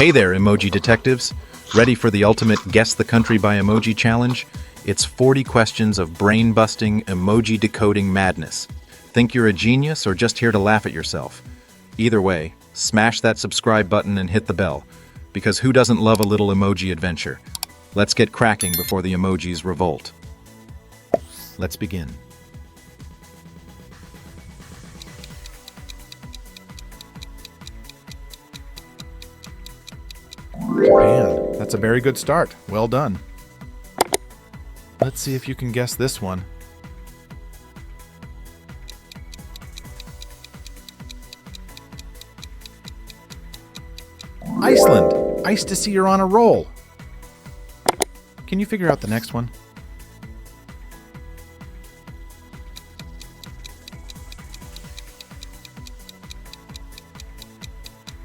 Hey there, emoji detectives. Ready for the ultimate Guess the Country by Emoji challenge? It's 40 questions of brain-busting, emoji-decoding madness. Think you're a genius or just here to laugh at yourself? Either way, smash that subscribe button and hit the bell, because who doesn't love a little emoji adventure? Let's get cracking before the emojis revolt. Let's begin. Japan. That's a very good start. Well done. Let's see if you can guess this one. Iceland. Nice to see you're on a roll. Can you figure out the next one?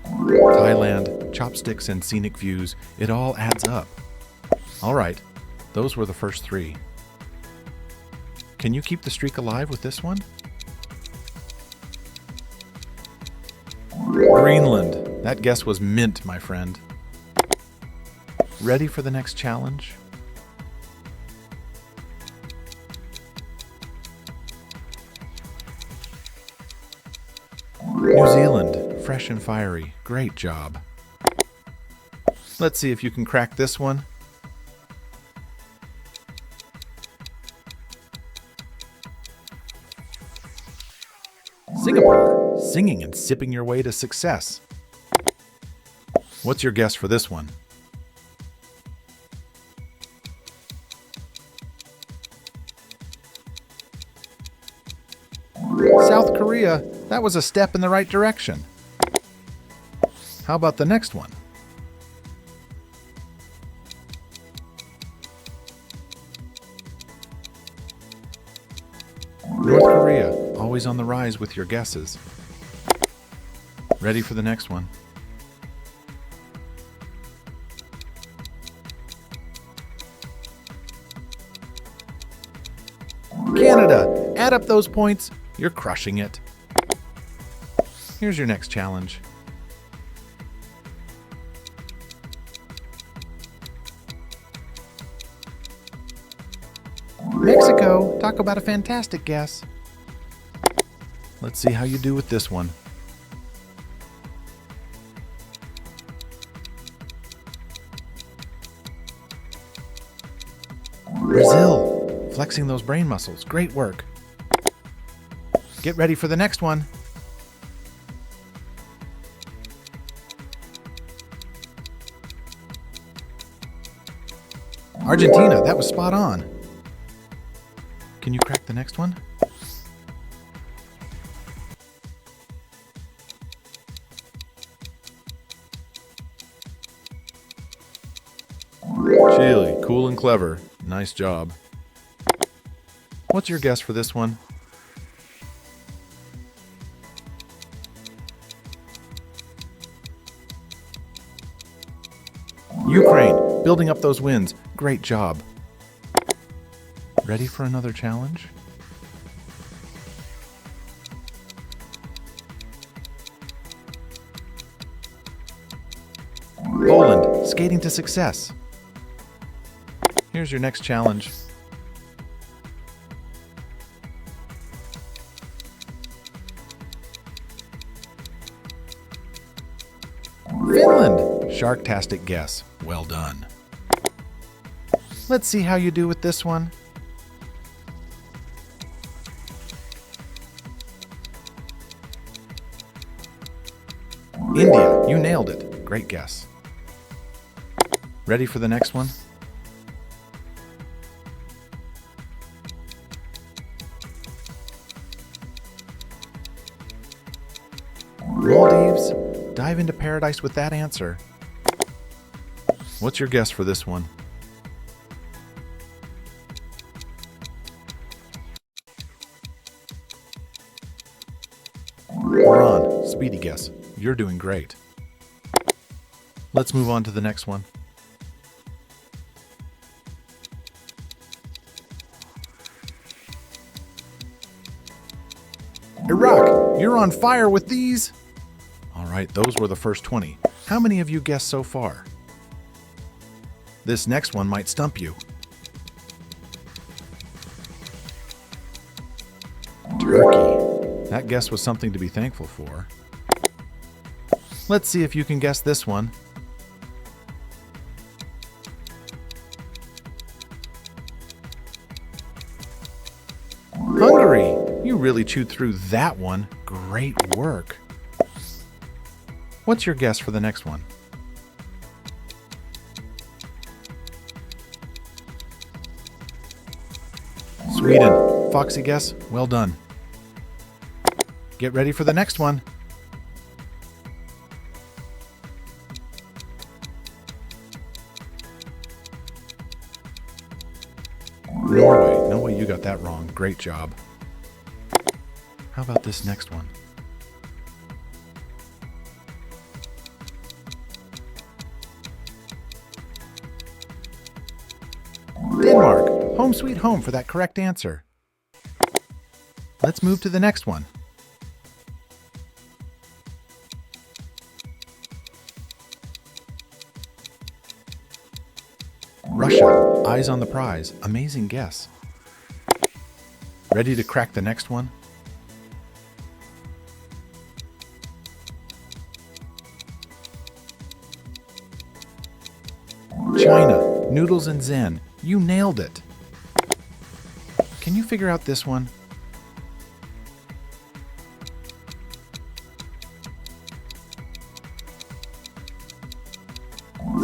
Thailand, chopsticks and scenic views, it all adds up. All right, those were the first three. Can you keep the streak alive with this one? Greenland, that guess was mint, my friend. Ready for the next challenge? New Zealand, fresh and fiery. Great job. Let's see if you can crack this one. Singapore, singing and sipping your way to success. What's your guess for this one? South Korea, that was a step in the right direction. How about the next one? North Korea, always on the rise with your guesses. Ready for the next one? Canada, add up those points. You're crushing it. Here's your next challenge. Mexico, talk about a fantastic guess. Let's see how you do with this one. Brazil, flexing those brain muscles. Great work. Get ready for the next one. Argentina, that was spot on. Can you crack the next one? Chile, cool and clever. Nice job. What's your guess for this one? Ukraine, building up those wins. Great job. Ready for another challenge? Poland, skating to success. Here's your next challenge. Finland, sharktastic guess. Well done. Let's see how you do with this one. India, you nailed it. Great guess. Ready for the next one? Maldives, dive into paradise with that answer. What's your guess for this one? Iran, speedy guess. You're doing great. Let's move on to the next one. Iraq, you're on fire with these. All right, those were the first 20. How many of you guessed so far? This next one might stump you. Turkey. That guess was something to be thankful for. Let's see if you can guess this one. Hungary. You really chewed through that one. Great work. What's your guess for the next one? Sweden. Foxy guess. Well done. Get ready for the next one. Norway. No way you got that wrong. Great job. How about this next one? Denmark. Home sweet home for that correct answer. Let's move to the next one. Russia. Eyes on the prize. Amazing guess. Ready to crack the next one? China. Noodles and Zen. You nailed it. Can you figure out this one?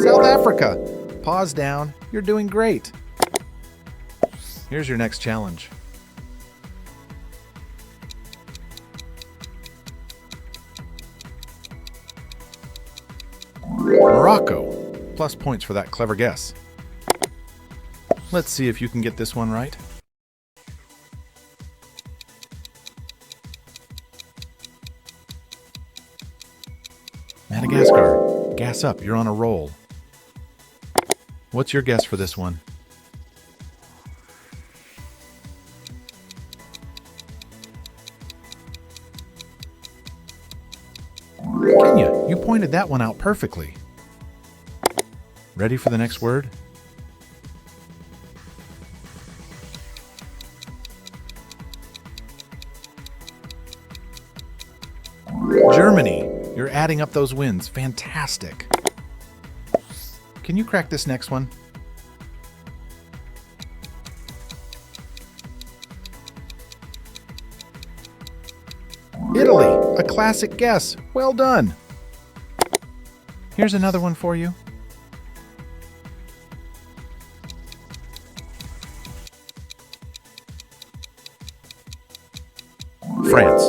South Africa. Pause down. You're doing great. Here's your next challenge. Morocco. Plus points for that clever guess. Let's see if you can get this one right. Madagascar. Gas up. You're on a roll. What's your guess for this one? Kenya. You pointed that one out perfectly. Ready for the next word? Germany. You're adding up those wins. Fantastic. Can you crack this next one? Italy. A classic guess. Well done. Here's another one for you. France.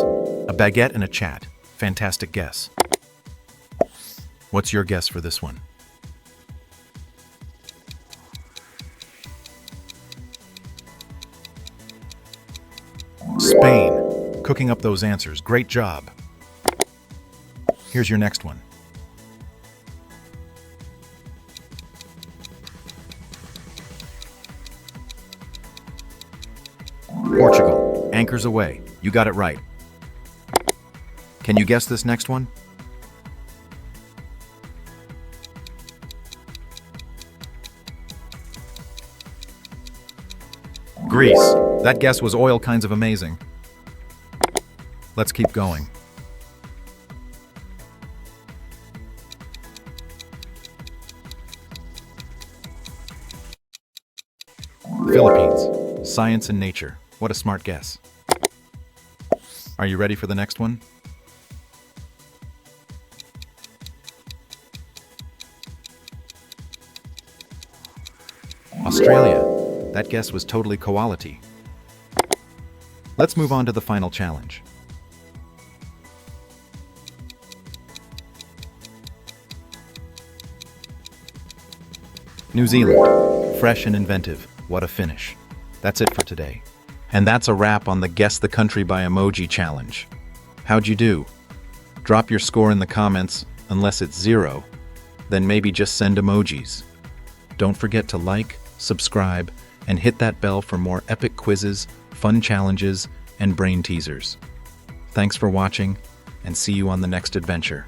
A baguette and a chat. Fantastic guess. What's your guess for this one? Spain. Cooking up those answers. Great job. Here's your next one. Portugal. Anchors away. You got it right. Can you guess this next one? Greece. That guess was oil kinds of amazing. Let's keep going. Philippines. Science and nature. What a smart guess. Are you ready for the next one? Australia. That guess was totally quality. Let's move on to the final challenge. New Zealand. Fresh and inventive. What a finish. That's it for today. And that's a wrap on the Guess the Country by Emoji challenge. How'd you do? Drop your score in the comments, unless it's 0. Then maybe just send emojis. Don't forget to like, subscribe, and hit that bell for more epic quizzes, fun challenges, and brain teasers. Thanks for watching, and see you on the next adventure.